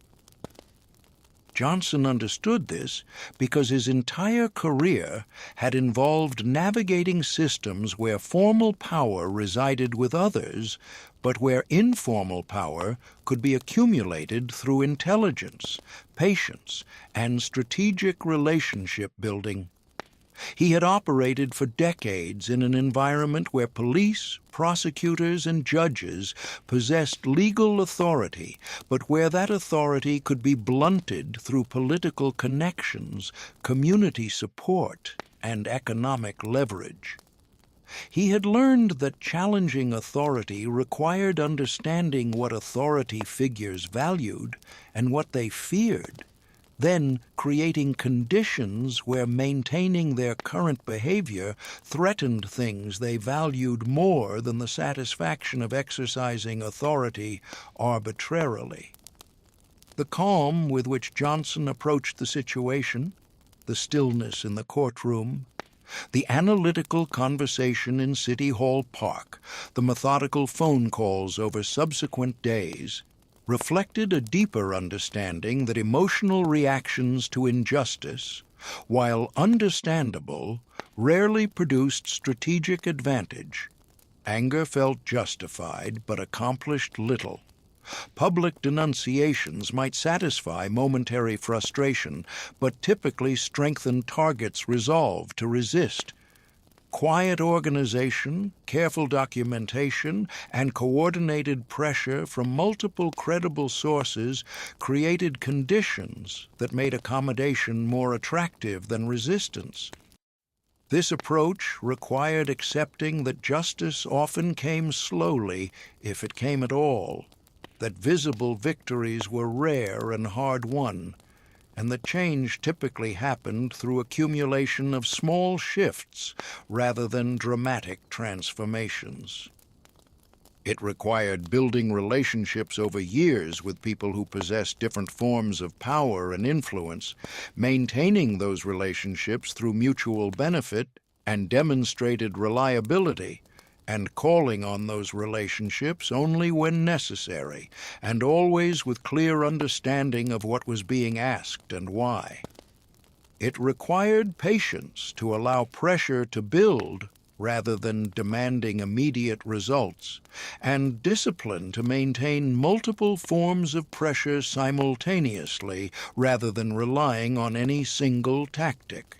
Johnson understood this because his entire career had involved navigating systems where formal power resided with others, but where informal power could be accumulated through intelligence, patience, and strategic relationship building. He had operated for decades in an environment where police, prosecutors, and judges possessed legal authority, but where that authority could be blunted through political connections, community support, and economic leverage. He had learned that challenging authority required understanding what authority figures valued and what they feared, then creating conditions where maintaining their current behavior threatened things they valued more than the satisfaction of exercising authority arbitrarily. The calm with which Johnson approached the situation, the stillness in the courtroom, the analytical conversation in City Hall Park, the methodical phone calls over subsequent days, reflected a deeper understanding that emotional reactions to injustice, while understandable, rarely produced strategic advantage. Anger felt justified but accomplished little. Public denunciations might satisfy momentary frustration, but typically strengthen targets' resolve to resist. Quiet organization, careful documentation, and coordinated pressure from multiple credible sources created conditions that made accommodation more attractive than resistance. This approach required accepting that justice often came slowly, if it came at all, that visible victories were rare and hard-won, and that change typically happened through accumulation of small shifts rather than dramatic transformations. It required building relationships over years with people who possessed different forms of power and influence, maintaining those relationships through mutual benefit and demonstrated reliability, and calling on those relationships only when necessary, and always with clear understanding of what was being asked and why. It required patience to allow pressure to build rather than demanding immediate results, and discipline to maintain multiple forms of pressure simultaneously rather than relying on any single tactic.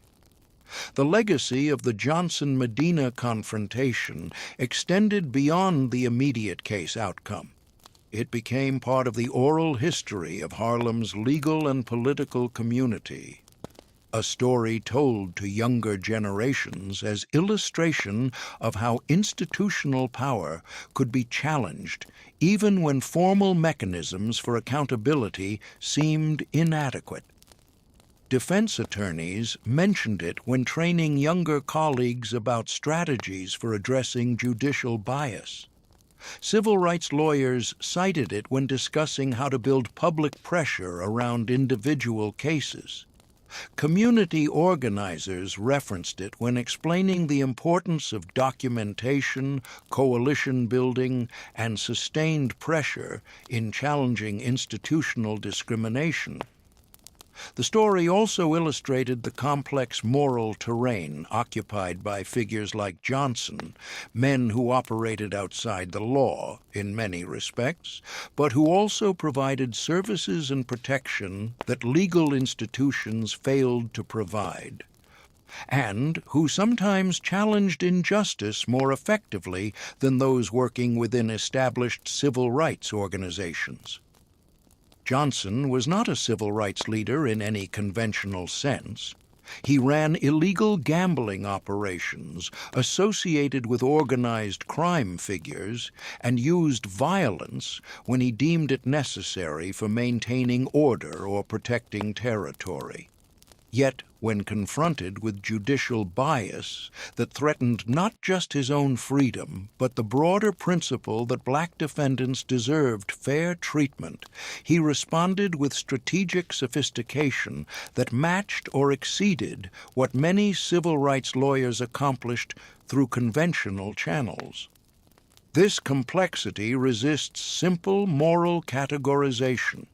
The legacy of the Johnson-Medina confrontation extended beyond the immediate case outcome. It became part of the oral history of Harlem's legal and political community, a story told to younger generations as illustration of how institutional power could be challenged even when formal mechanisms for accountability seemed inadequate. Defense attorneys mentioned it when training younger colleagues about strategies for addressing judicial bias. Civil rights lawyers cited it when discussing how to build public pressure around individual cases. Community organizers referenced it when explaining the importance of documentation, coalition building, and sustained pressure in challenging institutional discrimination. The story also illustrated the complex moral terrain occupied by figures like Johnson, men who operated outside the law in many respects, but who also provided services and protection that legal institutions failed to provide, and who sometimes challenged injustice more effectively than those working within established civil rights organizations. Johnson was not a civil rights leader in any conventional sense. He ran illegal gambling operations associated with organized crime figures and used violence when he deemed it necessary for maintaining order or protecting territory. Yet, when confronted with judicial bias that threatened not just his own freedom, but the broader principle that black defendants deserved fair treatment, he responded with strategic sophistication that matched or exceeded what many civil rights lawyers accomplished through conventional channels. This complexity resists simple moral categorization.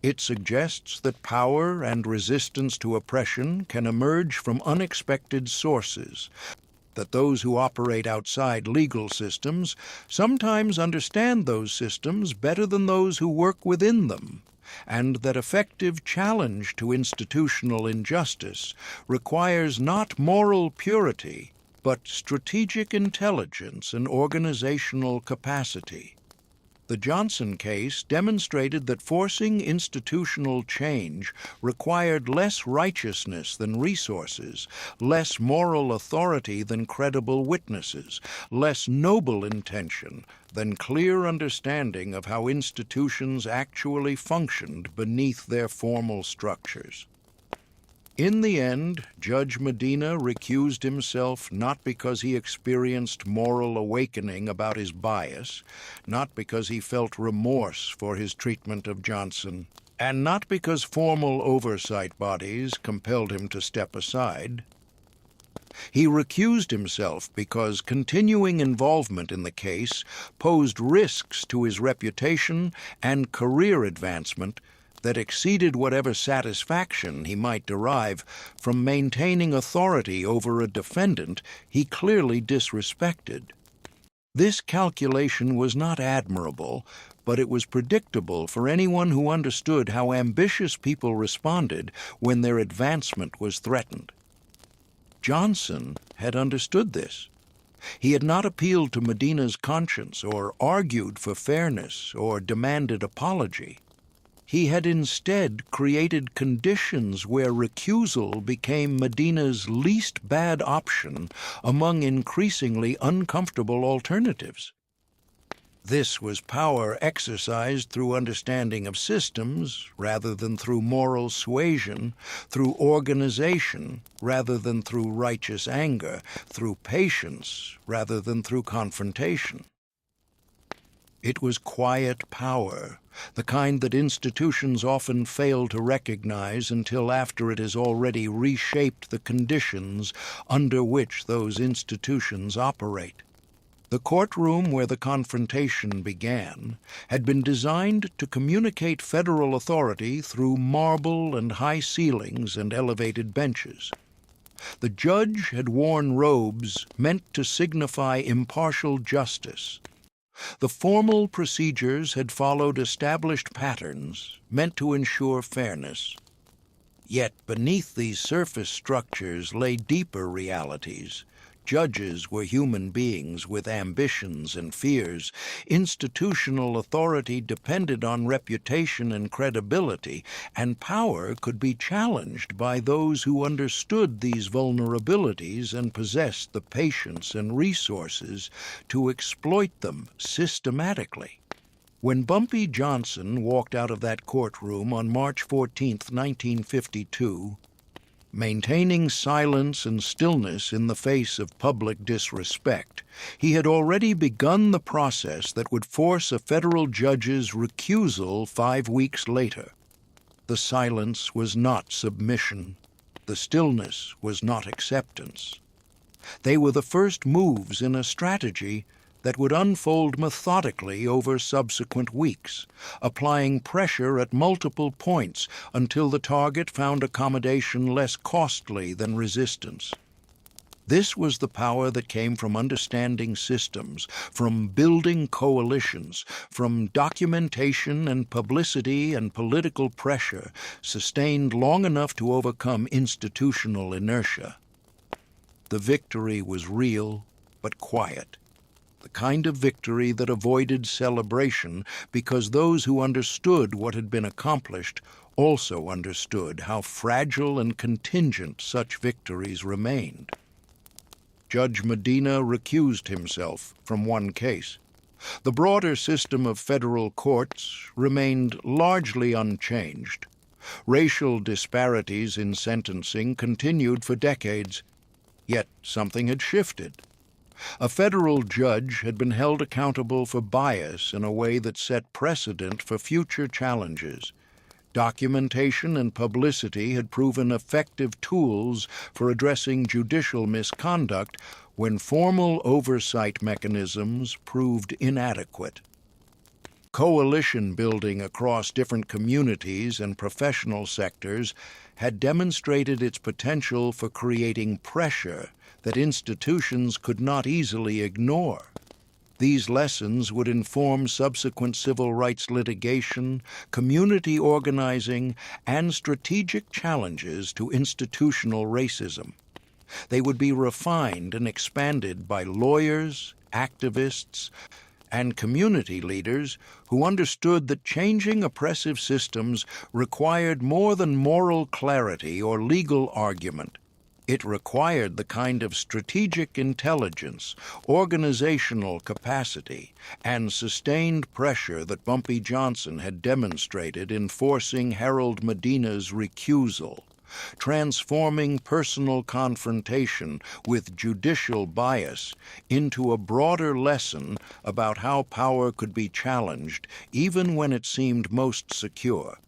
It suggests that power and resistance to oppression can emerge from unexpected sources, that those who operate outside legal systems sometimes understand those systems better than those who work within them, and that effective challenge to institutional injustice requires not moral purity, but strategic intelligence and organizational capacity. The Johnson case demonstrated that forcing institutional change required less righteousness than resources, less moral authority than credible witnesses, less noble intention than clear understanding of how institutions actually functioned beneath their formal structures. In the end, Judge Medina recused himself not because he experienced moral awakening about his bias, not because he felt remorse for his treatment of Johnson, and not because formal oversight bodies compelled him to step aside. He recused himself because continuing involvement in the case posed risks to his reputation and career advancement that exceeded whatever satisfaction he might derive from maintaining authority over a defendant he clearly disrespected. This calculation was not admirable, but it was predictable for anyone who understood how ambitious people responded when their advancement was threatened. Johnson had understood this. He had not appealed to Medina's conscience or argued for fairness or demanded apology. He had instead created conditions where recusal became Medina's least bad option among increasingly uncomfortable alternatives. This was power exercised through understanding of systems rather than through moral suasion, through organization rather than through righteous anger, through patience rather than through confrontation. It was quiet power, the kind that institutions often fail to recognize until after it has already reshaped the conditions under which those institutions operate. The courtroom where the confrontation began had been designed to communicate federal authority through marble and high ceilings and elevated benches. The judge had worn robes meant to signify impartial justice. The formal procedures had followed established patterns meant to ensure fairness. Yet beneath these surface structures lay deeper realities. Judges were human beings with ambitions and fears. Institutional authority depended on reputation and credibility, and power could be challenged by those who understood these vulnerabilities and possessed the patience and resources to exploit them systematically. When Bumpy Johnson walked out of that courtroom on March 14, 1952, maintaining silence and stillness in the face of public disrespect, he had already begun the process that would force a federal judge's recusal 5 weeks later. The silence was not submission. The stillness was not acceptance. They were the first moves in a strategy that would unfold methodically over subsequent weeks, applying pressure at multiple points until the target found accommodation less costly than resistance. This was the power that came from understanding systems, from building coalitions, from documentation and publicity and political pressure, sustained long enough to overcome institutional inertia. The victory was real, but quiet. The kind of victory that avoided celebration because those who understood what had been accomplished also understood how fragile and contingent such victories remained. Judge Medina recused himself from one case. The broader system of federal courts remained largely unchanged. Racial disparities in sentencing continued for decades, yet something had shifted. A federal judge had been held accountable for bias in a way that set precedent for future challenges. Documentation and publicity had proven effective tools for addressing judicial misconduct when formal oversight mechanisms proved inadequate. Coalition building across different communities and professional sectors had demonstrated its potential for creating pressure that institutions could not easily ignore. These lessons would inform subsequent civil rights litigation, community organizing, and strategic challenges to institutional racism. They would be refined and expanded by lawyers, activists, and community leaders who understood that changing oppressive systems required more than moral clarity or legal argument. It required the kind of strategic intelligence, organizational capacity, and sustained pressure that Bumpy Johnson had demonstrated in forcing Harold Medina's recusal, transforming personal confrontation with judicial bias into a broader lesson about how power could be challenged even when it seemed most secure.